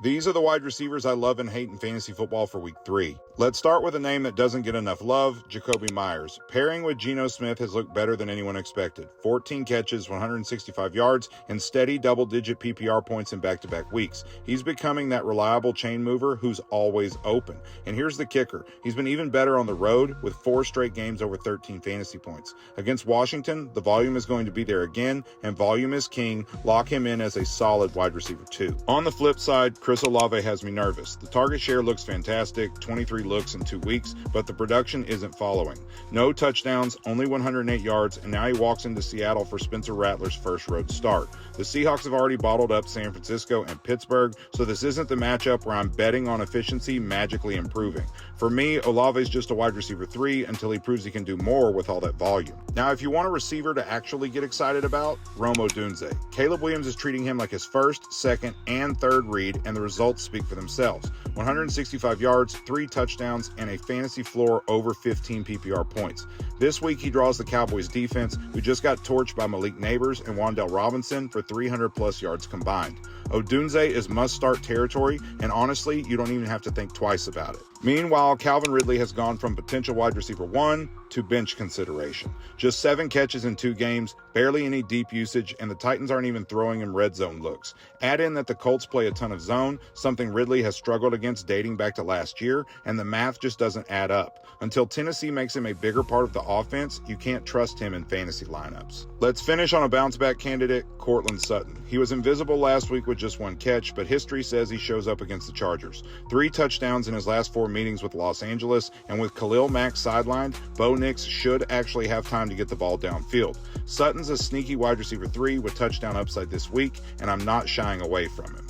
These are the wide receivers I love and hate in fantasy football for week 3. Let's start with a name that doesn't get enough love, Jakobi Meyers. Pairing with Geno Smith has looked better than anyone expected. 14 catches, 165 yards, and steady double-digit PPR points in back-to-back weeks. He's becoming that reliable chain mover who's always open. And here's the kicker. He's been even better on the road with 4 straight games over 13 fantasy points. Against Washington, the volume is going to be there again, and volume is king. Lock him in as a solid wide receiver 2. On the flip side, Chris Olave has me nervous. The target share looks fantastic, 23 looks in 2 weeks, but the production isn't following. No touchdowns, only 108 yards, and now he walks into Seattle for Spencer Rattler's first road start. The Seahawks have already bottled up San Francisco and Pittsburgh, so this isn't the matchup where I'm betting on efficiency magically improving. For me, Olave's just a wide receiver 3 until he proves he can do more with all that volume. Now, if you want a receiver to actually get excited about, Rome Odunze. Caleb Williams is treating him like his first, second, and third read, and the results speak for themselves. 165 yards, 3 touchdowns, and a fantasy floor over 15 PPR points. This week, he draws the Cowboys defense, who just got torched by Malik Nabers and Wan'Dale Robinson for 300-plus yards combined. Odunze is must-start territory, and honestly, you don't even have to think twice about it. Meanwhile, Calvin Ridley has gone from potential wide receiver 1 to bench consideration. Just 7 catches in 2 games, barely any deep usage, and the Titans aren't even throwing him red zone looks. Add in that the Colts play a ton of zone, something Ridley has struggled against dating back to last year, and the math just doesn't add up. Until Tennessee makes him a bigger part of the offense, you can't trust him in fantasy lineups. Let's finish on a bounce-back candidate, Courtland Sutton. He was invisible last week with just 1 catch, but history says he shows up against the Chargers. 3 touchdowns in his last 4 meetings with Los Angeles, and with Khalil Mack sidelined, Bo Nix should actually have time to get the ball downfield. Sutton's a sneaky wide receiver 3 with touchdown upside this week, and I'm not shying away from him.